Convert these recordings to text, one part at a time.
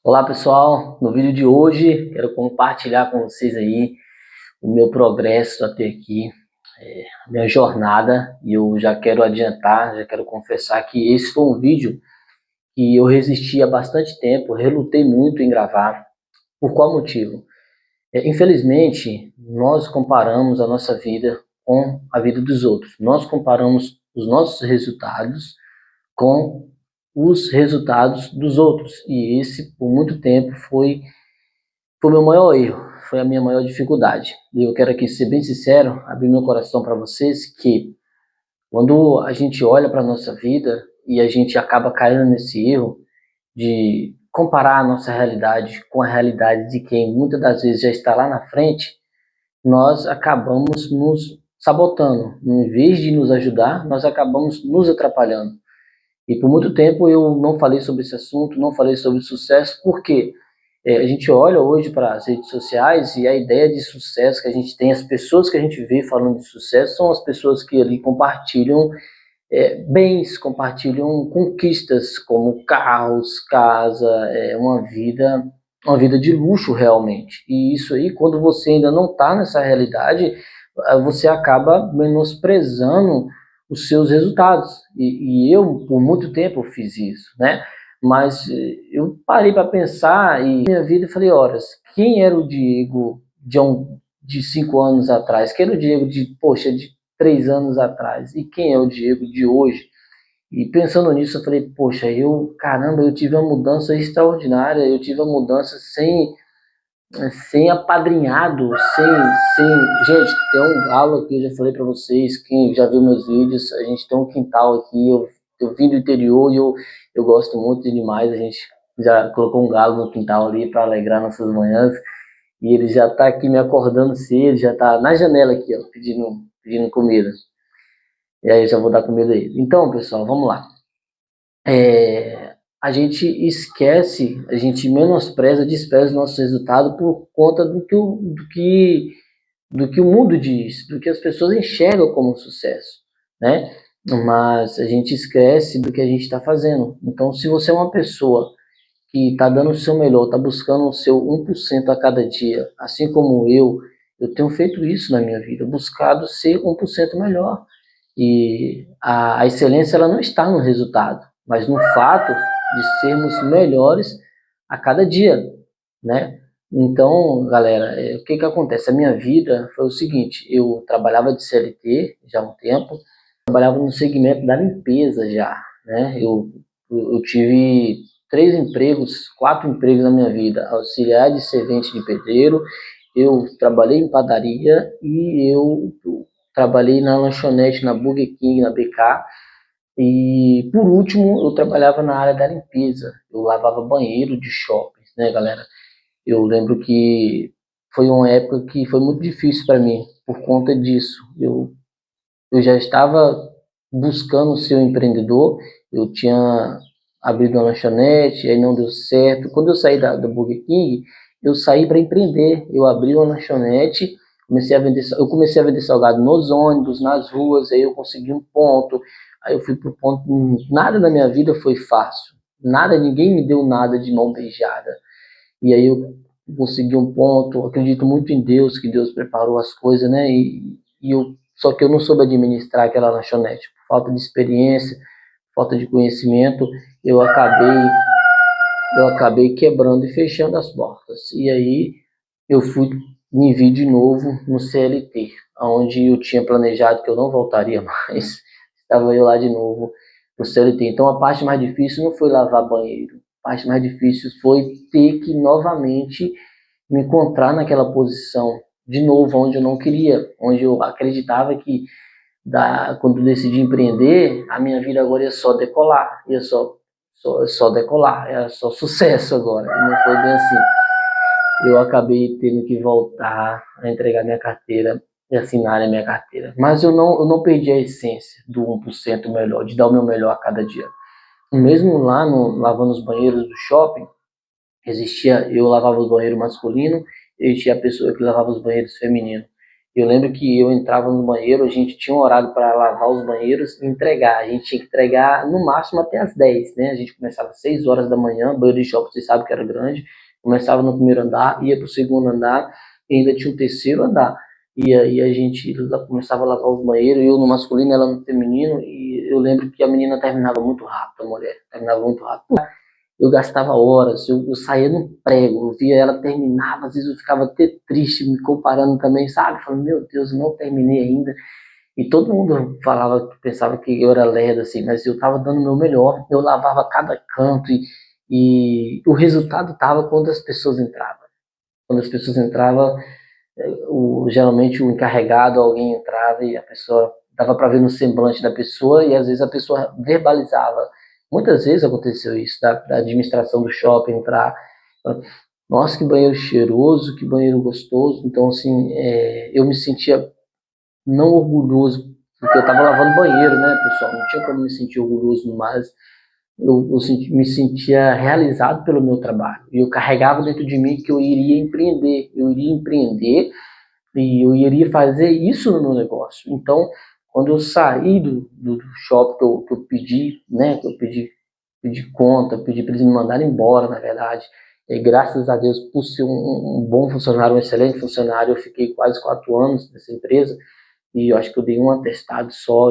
Olá pessoal, no vídeo de hoje quero compartilhar com vocês aí o meu progresso até aqui, a minha jornada, e eu já quero adiantar, já quero confessar que esse foi um vídeo que eu resisti há bastante tempo, relutei muito em gravar. Por qual motivo? Infelizmente, nós comparamos a nossa vida com a vida dos outros, nós comparamos os nossos resultados com os resultados dos outros, e esse por muito tempo foi o meu maior erro, foi a minha maior dificuldade. E eu quero aqui ser bem sincero, abrir meu coração para vocês, que quando a gente olha para a nossa vida e a gente acaba caindo nesse erro de comparar a nossa realidade com a realidade de quem muitas das vezes já está lá na frente, nós acabamos nos sabotando. Em vez de nos ajudar, nós acabamos nos atrapalhando. E por muito tempo eu não falei sobre esse assunto, não falei sobre sucesso, porque a gente olha hoje para as redes sociais e a ideia de sucesso que a gente tem, as pessoas que a gente vê falando de sucesso são as pessoas que ali compartilham bens, compartilham conquistas como carros, casa, uma vida de luxo realmente. E isso aí, quando você ainda não está nessa realidade, você acaba menosprezando os seus resultados. E eu, por muito tempo, eu fiz isso, né? Mas eu parei para pensar e minha vida e falei, horas, quem era o Diego de 5 anos atrás? Quem era o Diego de 3 anos atrás? E quem é o Diego de hoje? E pensando nisso, eu falei, poxa, caramba, eu tive uma mudança extraordinária, eu tive uma mudança sem apadrinhado, Gente, tem um galo aqui, eu já falei para vocês, quem já viu meus vídeos, a gente tem um quintal aqui, eu vim do interior e eu gosto muito de animais, a gente já colocou um galo no quintal ali para alegrar nossas manhãs, e ele já tá aqui me acordando cedo, já tá na janela aqui, ó, pedindo comida. E aí eu já vou dar comida a ele. Então, pessoal, vamos lá. A gente esquece, a gente menospreza, despreza o nosso resultado por conta do que o mundo diz, do que as pessoas enxergam como sucesso, né? Mas a gente esquece do que a gente está fazendo. Então, se você é uma pessoa que está dando o seu melhor, está buscando o seu 1% a cada dia, assim como eu tenho feito isso na minha vida, buscado ser 1% melhor. E a excelência ela não está no resultado, mas no fato de sermos melhores a cada dia, né? Então, galera, o que acontece? A minha vida foi o seguinte, eu trabalhava de CLT já há um tempo, trabalhava no segmento da limpeza já, né? Eu tive 4 empregos na minha vida, auxiliar de servente de pedreiro, eu trabalhei em padaria e eu trabalhei na lanchonete, na Burger King, na BK. E, por último, eu trabalhava na área da limpeza. Eu lavava banheiro de shoppings, né, galera? Eu lembro que foi uma época que foi muito difícil para mim, por conta disso. Eu já estava buscando ser um empreendedor, eu tinha abrido uma lanchonete, aí não deu certo. Quando eu saí da Burger King, eu saí para empreender. Eu abri uma lanchonete, eu comecei a vender salgado nos ônibus, nas ruas, aí eu consegui um ponto, aí eu fui pro ponto. Nada na minha vida foi fácil, nada, ninguém me deu nada de mão beijada. E aí eu consegui um ponto, acredito muito em Deus, que Deus preparou as coisas, né? Só que eu não soube administrar aquela lanchonete, por falta de experiência, falta de conhecimento, eu acabei quebrando e fechando as portas. E aí eu me vi de novo no CLT, onde eu tinha planejado que eu não voltaria mais. Estava eu lá de novo no CLT. Então a parte mais difícil não foi lavar banheiro. A parte mais difícil foi ter que novamente me encontrar naquela posição de novo, onde eu não queria, onde eu acreditava que quando eu decidi empreender, a minha vida agora ia só decolar, só decolar, era só sucesso agora. E não foi bem assim. Eu acabei tendo que voltar a entregar minha carteira e assinar a minha carteira. Mas eu não perdi a essência do 1% melhor, de dar o meu melhor a cada dia. Mesmo lá lavando os banheiros do shopping, eu lavava os banheiros masculinos, existia a pessoa que lavava os banheiros femininos. Eu lembro que eu entrava no banheiro, a gente tinha um horário para lavar os banheiros e entregar. A gente tinha que entregar no máximo até as 10, né? A gente começava às 6 horas da manhã, banheiro de shopping, vocês sabem que era grande. Começava no primeiro andar, ia para o segundo andar e ainda tinha o terceiro andar. E aí a gente começava a lavar os banheiros, eu no masculino, ela no feminino, e eu lembro que a menina terminava muito rápido, a mulher terminava muito rápido. Eu gastava horas, eu saía no prego, eu via ela terminava, às vezes eu ficava até triste, me comparando também, sabe? Falando, meu Deus, eu não terminei ainda. E todo mundo falava, pensava que eu era lerdo, assim, mas eu estava dando o meu melhor, eu lavava cada canto e o resultado estava quando as pessoas entravam. Quando as pessoas entravam, geralmente o encarregado, alguém entrava e a pessoa, dava para ver no semblante da pessoa e às vezes a pessoa verbalizava. Muitas vezes aconteceu isso, da administração do shopping entrar, nossa, que banheiro cheiroso, que banheiro gostoso. Então, assim, eu me sentia não orgulhoso, porque eu estava lavando banheiro, né, pessoal? Não tinha como me sentir orgulhoso, mas me sentia realizado pelo meu trabalho. E eu carregava dentro de mim que eu iria empreender e eu iria fazer isso no meu negócio. Então, quando eu saí do shopping que eu pedi, né, que eu pedi conta, pedi para eles me mandarem embora, na verdade, e graças a Deus, por ser um bom funcionário, um excelente funcionário, eu fiquei quase 4 anos nessa empresa, e eu acho que eu dei um atestado só,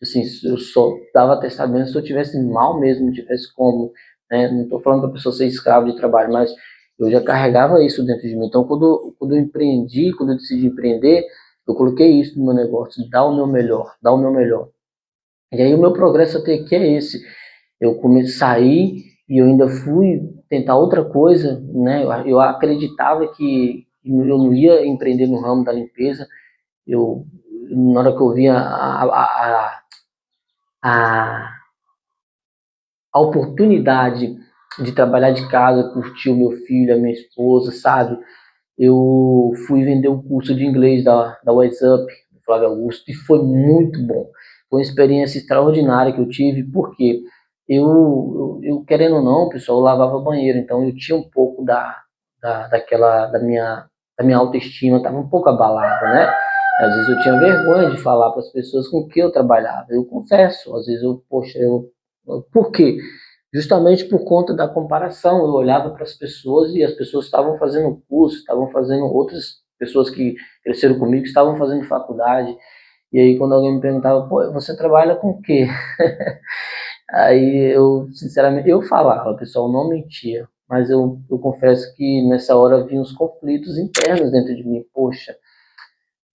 assim, eu só dava atestado mesmo se eu tivesse mal mesmo, não tivesse como, né, não estou falando para a pessoa ser escravo de trabalho, mas eu já carregava isso dentro de mim. Então, quando eu empreendi, quando eu decidi empreender, eu coloquei isso no meu negócio, dar o meu melhor, dar o meu melhor. E aí o meu progresso até aqui é esse. Eu comecei a sair e eu ainda fui tentar outra coisa, né? Eu acreditava que eu não ia empreender no ramo da limpeza. Eu, na hora que eu vi a, a oportunidade de trabalhar de casa, curtir o meu filho, a minha esposa, sabe? Eu fui vender um curso de inglês da Wise Up, do Flávio Augusto, e foi muito bom. Foi uma experiência extraordinária que eu tive, porque eu querendo ou não, pessoal, eu lavava banheiro, então eu tinha um pouco da minha autoestima, estava um pouco abalada, né? Às vezes eu tinha vergonha de falar para as pessoas com que eu trabalhava. Eu confesso, às vezes por quê? Justamente por conta da comparação. Eu olhava para as pessoas e as pessoas estavam fazendo curso, estavam fazendo outras pessoas que cresceram comigo, estavam fazendo faculdade. E aí quando alguém me perguntava, pô, você trabalha com o quê? Aí eu, sinceramente, eu falava, o pessoal não mentia, mas eu confesso que nessa hora vinham os conflitos internos dentro de mim. Poxa, o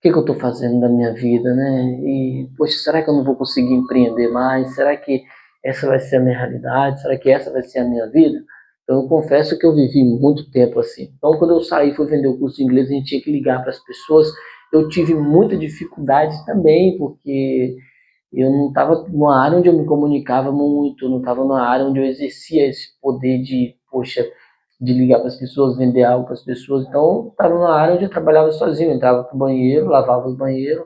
que eu estou fazendo da minha vida, né? E, poxa, será que eu não vou conseguir empreender mais? Será que essa vai ser a minha realidade? Será que essa vai ser a minha vida? Então, eu confesso que eu vivi muito tempo assim. Então, quando eu saí, fui vender o curso de inglês, a gente tinha que ligar para as pessoas. Eu tive muita dificuldade também, porque eu não estava numa área onde eu me comunicava muito, não estava numa área onde eu exercia esse poder de, poxa, de ligar para as pessoas, vender algo para as pessoas. Então, estava numa área onde eu trabalhava sozinho, eu entrava para o banheiro, lavava os banheiros,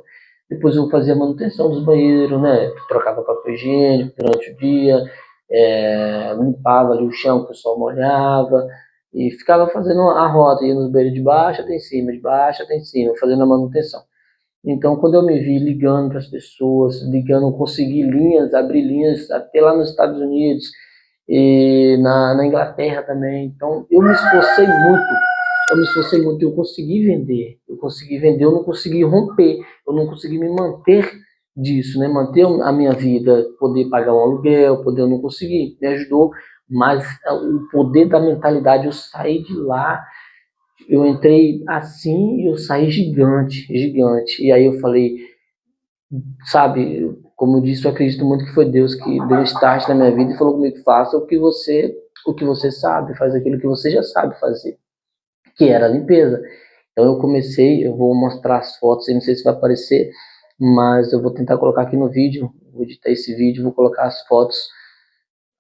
depois eu fazia a manutenção dos banheiros, né? Trocava papel higiênico durante o dia, limpava ali o chão que o pessoal molhava, e ficava fazendo a rota, ia nos banheiros de baixo até em cima, de baixo até em cima, fazendo a manutenção. Então, quando eu me vi ligando para as pessoas, ligando, consegui linhas, abrir linhas até lá nos Estados Unidos e na Inglaterra também. Então, eu me esforcei muito, eu consegui vender, eu não consegui romper, eu não consegui me manter disso, né? Manter a minha vida, poder pagar um aluguel, poder eu não consegui, me ajudou, mas o poder da mentalidade, eu saí de lá, eu entrei assim e eu saí gigante, gigante. E aí eu falei, sabe, como eu disse, eu acredito muito que foi Deus que deu start na minha vida e falou comigo, faça o que você sabe, faz aquilo que você já sabe fazer, que era a limpeza. Então eu comecei, eu vou mostrar as fotos, eu não sei se vai aparecer, mas eu vou tentar colocar aqui no vídeo, vou editar esse vídeo, vou colocar as fotos.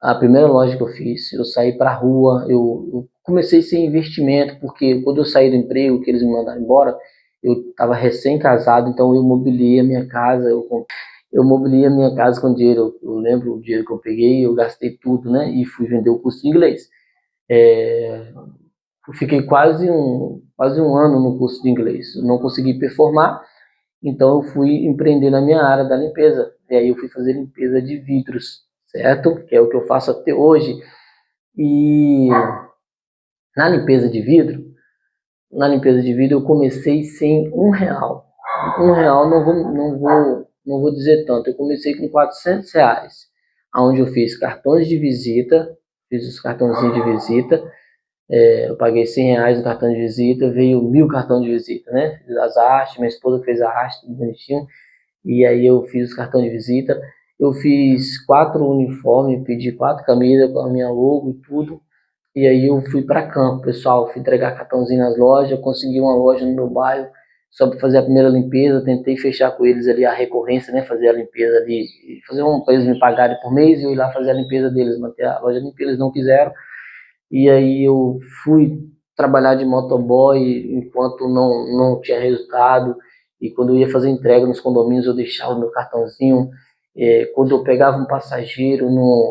A primeira loja que eu fiz, eu saí para a rua, eu comecei sem investimento, porque quando eu saí do emprego, que eles me mandaram embora, eu estava recém-casado, então eu mobiliei a minha casa, eu mobiliei a minha casa com dinheiro, eu lembro o dinheiro que eu peguei, eu gastei tudo, né, e fui vender o curso de inglês. Eu fiquei quase um ano no curso de inglês. Eu não consegui performar, então eu fui empreender na minha área da limpeza. E aí eu fui fazer limpeza de vidros, certo? Que é o que eu faço até hoje. E na limpeza de vidro, eu comecei sem R$ 1. R$ 1 não vou dizer tanto. Eu comecei com R$ 400, onde eu fiz cartões de visita, fiz os cartãozinhos de visita. Eu paguei R$ 100 no cartão de visita, veio 1.000 cartões de visita, né? Fiz as artes, minha esposa fez a arte, tudo bonitinho. E aí eu fiz os cartões de visita. Eu fiz 4 uniformes, pedi 4 camisas com a minha logo e tudo. E aí eu fui para campo, pessoal. Fui entregar cartãozinho nas lojas, consegui uma loja no meu bairro só para fazer a primeira limpeza. Tentei fechar com eles ali a recorrência, né? Fazer a limpeza ali, fazer para eles me pagarem por mês e eu ir lá fazer a limpeza deles, manter a loja limpa. Eles não quiseram. E aí eu fui trabalhar de motoboy enquanto não tinha resultado. E quando eu ia fazer entrega nos condomínios, eu deixava o meu cartãozinho. Quando eu pegava um passageiro,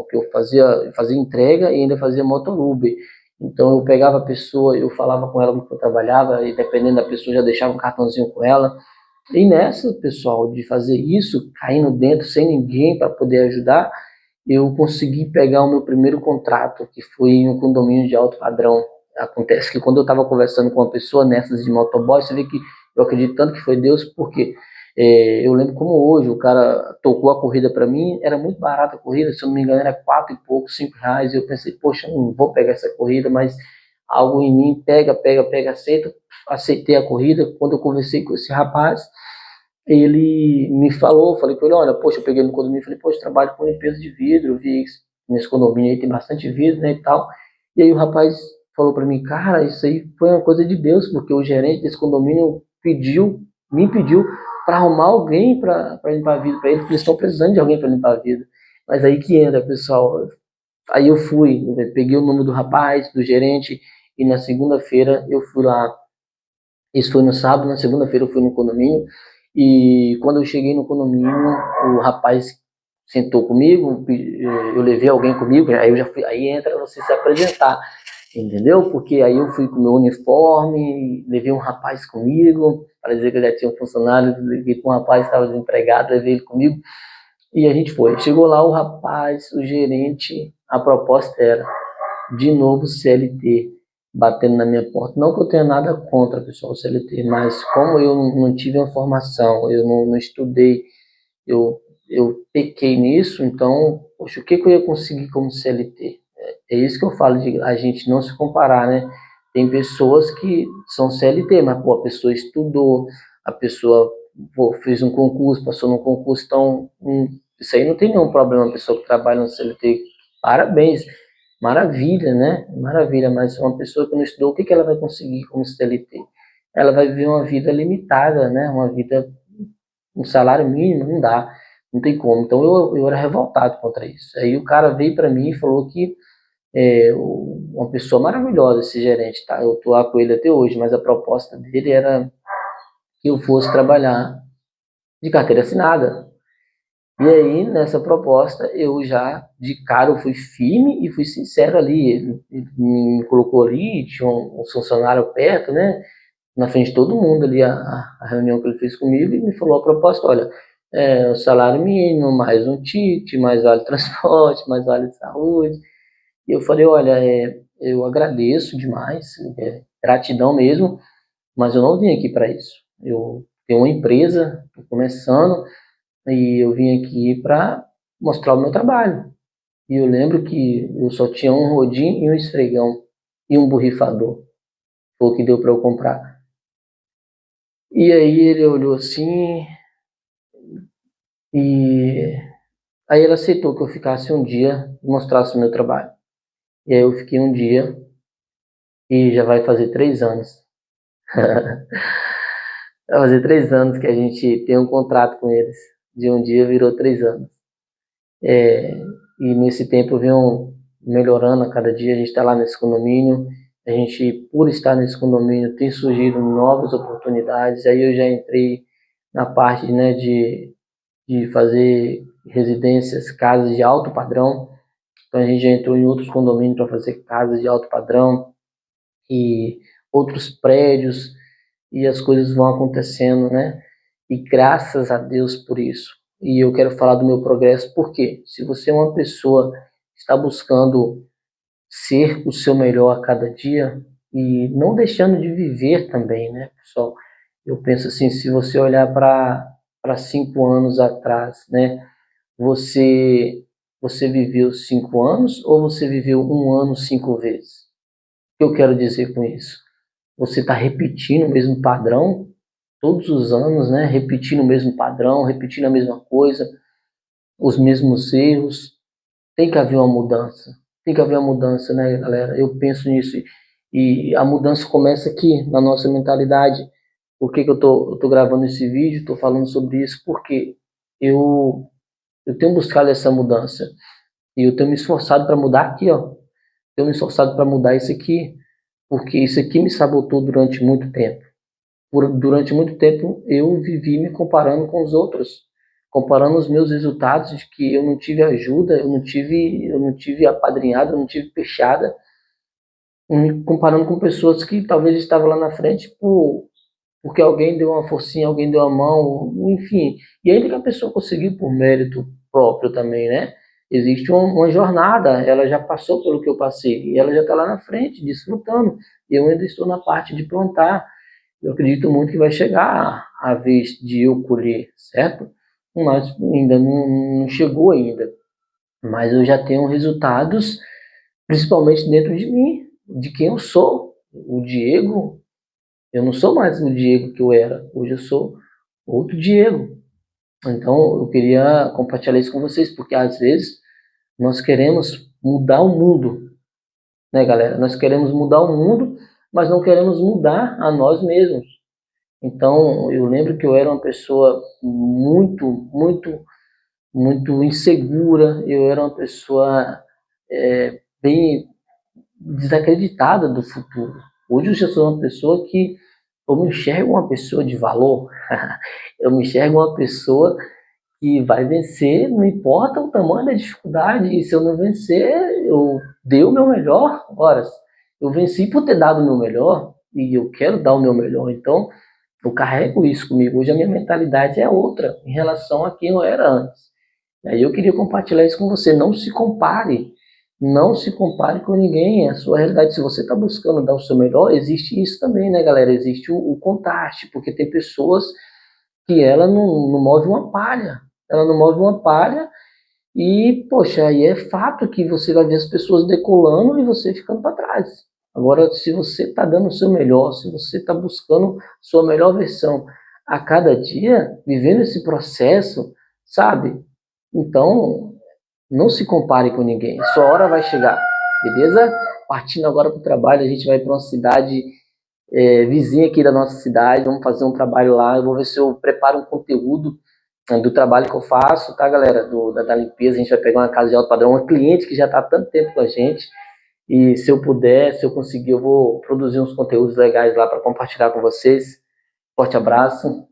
que eu fazia entrega e ainda fazia motor-Uber. Então eu pegava a pessoa, eu falava com ela como eu trabalhava, e dependendo da pessoa, já deixava um cartãozinho com ela. E nessa, pessoal, de fazer isso, caindo dentro sem ninguém para poder ajudar, eu consegui pegar o meu primeiro contrato, que foi em um condomínio de alto padrão. Acontece que quando eu estava conversando com uma pessoa nessas de motoboy, você vê que eu acredito tanto que foi Deus, porque eu lembro como hoje, o cara tocou a corrida para mim, era muito barata a corrida, se eu não me engano era 4 e pouco, R$ 5, e eu pensei, poxa, não vou pegar essa corrida, mas algo em mim, pega, aceitei a corrida. Quando eu conversei com esse rapaz, ele me falou, falei com ele, olha, poxa, eu peguei no condomínio, falei, poxa, trabalho com limpeza de vidro, eu vi isso, nesse condomínio aí tem bastante vidro, né, e tal. E aí o rapaz falou para mim, cara, isso aí foi uma coisa de Deus, porque o gerente desse condomínio me pediu para arrumar alguém para limpar vidro para eles, porque eles estão precisando de alguém para limpar vidro. Mas aí que entra, pessoal. Aí eu fui, peguei o número do rapaz, do gerente, e na segunda-feira eu fui lá. Isso foi no sábado, na segunda-feira eu fui no condomínio, e quando eu cheguei no condomínio, o rapaz sentou comigo, eu levei alguém comigo, aí eu já fui, aí entra você se apresentar, entendeu? Porque aí eu fui com o meu uniforme, levei um rapaz comigo, para dizer que eu já tinha um funcionário, levei com um rapaz que estava desempregado, levei ele comigo, e a gente foi. Chegou lá o rapaz, o gerente, a proposta era, de novo CLT, batendo na minha porta. Não que eu tenha nada contra, pessoal, o CLT, mas como eu não tive uma formação, eu não estudei, eu pequei nisso, então, poxa, o que eu ia conseguir como CLT? É isso que eu falo, de a gente não se comparar, né? Tem pessoas que são CLT, mas pô, a pessoa estudou, a pessoa fez um concurso, passou no concurso, então isso aí não tem nenhum problema, a pessoa que trabalha no CLT, parabéns, maravilha, né? Maravilha, mas uma pessoa que não estudou, o que ela vai conseguir como CLT? Ela vai viver uma vida limitada, né? Uma vida, um salário mínimo, não dá, não tem como. Então eu era revoltado contra isso. Aí o cara veio para mim e falou que uma pessoa maravilhosa, esse gerente, tá? Eu tô lá com ele até hoje, mas a proposta dele era que eu fosse trabalhar de carteira assinada. E aí, nessa proposta, eu já, de cara, eu fui firme e fui sincero ali. Ele me colocou ali, tinha um funcionário perto, né? Na frente de todo mundo ali, a reunião que ele fez comigo, e me falou a proposta, olha, o salário mínimo, mais um ticket, mais vale transporte, mais vale saúde. E eu falei, olha, eu agradeço demais, gratidão mesmo, mas eu não vim aqui para isso. Eu tenho uma empresa, estou começando, e eu vim aqui para mostrar o meu trabalho. E eu lembro que eu só tinha um rodim e um esfregão e um borrifador. Foi o que deu para eu comprar. E aí ele olhou assim e aí ele aceitou que eu ficasse um dia e mostrasse o meu trabalho. E aí eu fiquei um dia e já vai fazer 3 anos. Vai fazer 3 anos que a gente tem um contrato com eles. De um dia virou 3 anos. E nesse tempo eu venho melhorando a cada dia. A gente está lá nesse condomínio. A gente, por estar nesse condomínio, tem surgido novas oportunidades. Aí eu já entrei na parte, né, de fazer residências, casas de alto padrão. Então a gente já entrou em outros condomínios para fazer casas de alto padrão. E outros prédios, e as coisas vão acontecendo, né? E graças a Deus por isso. E eu quero falar do meu progresso, porque se você é uma pessoa que está buscando ser o seu melhor a cada dia e não deixando de viver também, né, pessoal? Eu penso assim, se você olhar para 5 anos atrás, né, você viveu 5 anos ou você viveu um ano 5 vezes? O que eu quero dizer com isso? Você está repetindo o mesmo padrão todos os anos, né? Repetindo o mesmo padrão, repetindo a mesma coisa, os mesmos erros. Tem que haver uma mudança. Tem que haver uma mudança, né, galera? Eu penso nisso. E a mudança começa aqui, na nossa mentalidade. Por que que eu tô gravando esse vídeo, tô falando sobre isso? Porque eu tenho buscado essa mudança. E eu tenho me esforçado para mudar aqui, ó. Tenho me esforçado para mudar isso aqui. Porque isso aqui me sabotou durante muito tempo. Durante muito tempo eu vivi me comparando com os outros, comparando os meus resultados de que eu não tive ajuda, eu não tive apadrinhado, eu não tive peixada, me comparando com pessoas que talvez estavam lá na frente porque alguém deu uma forcinha, alguém deu a mão, enfim. E ainda que a pessoa conseguiu por mérito próprio também, né? Existe uma jornada, ela já passou pelo que eu passei, e ela já está lá na frente, desfrutando. E eu ainda estou na parte de plantar. Eu acredito muito que vai chegar a vez de eu colher, certo? Mas ainda não chegou ainda. Mas eu já tenho resultados, principalmente dentro de mim, de quem eu sou. O Diego, eu não sou mais o Diego que eu era. Hoje eu sou outro Diego. Então eu queria compartilhar isso com vocês, porque às vezes nós queremos mudar o mundo, né, galera? Nós queremos mudar o mundo, mas não queremos mudar a nós mesmos. Então, eu lembro que eu era uma pessoa muito insegura, eu era uma pessoa bem desacreditada do futuro. Hoje eu já sou uma pessoa que eu me enxergo uma pessoa de valor, eu me enxergo uma pessoa que vai vencer, não importa o tamanho da dificuldade, e se eu não vencer, eu dei o meu melhor. Ora, eu venci por ter dado o meu melhor, e eu quero dar o meu melhor, então eu carrego isso comigo. Hoje a minha mentalidade é outra em relação a quem eu era antes. E aí eu queria compartilhar isso com você. Não se compare. Não se compare com ninguém. A sua realidade, se você está buscando dar o seu melhor, existe isso também, né, galera? Existe o contraste, porque tem pessoas que ela não move uma palha. Ela não move uma palha e, poxa, aí é fato que você vai ver as pessoas decolando e você ficando para trás. Agora, se você está dando o seu melhor, se você está buscando sua melhor versão a cada dia, vivendo esse processo, sabe? Então, não se compare com ninguém. Sua hora vai chegar, beleza? Partindo agora para o trabalho, a gente vai para uma cidade vizinha aqui da nossa cidade, vamos fazer um trabalho lá. Eu vou ver se eu preparo um conteúdo do trabalho que eu faço, tá, galera? Da limpeza, a gente vai pegar uma casa de alto padrão, uma cliente que já está há tanto tempo com a gente. E se eu puder, se eu conseguir, eu vou produzir uns conteúdos legais lá para compartilhar com vocês. Forte abraço.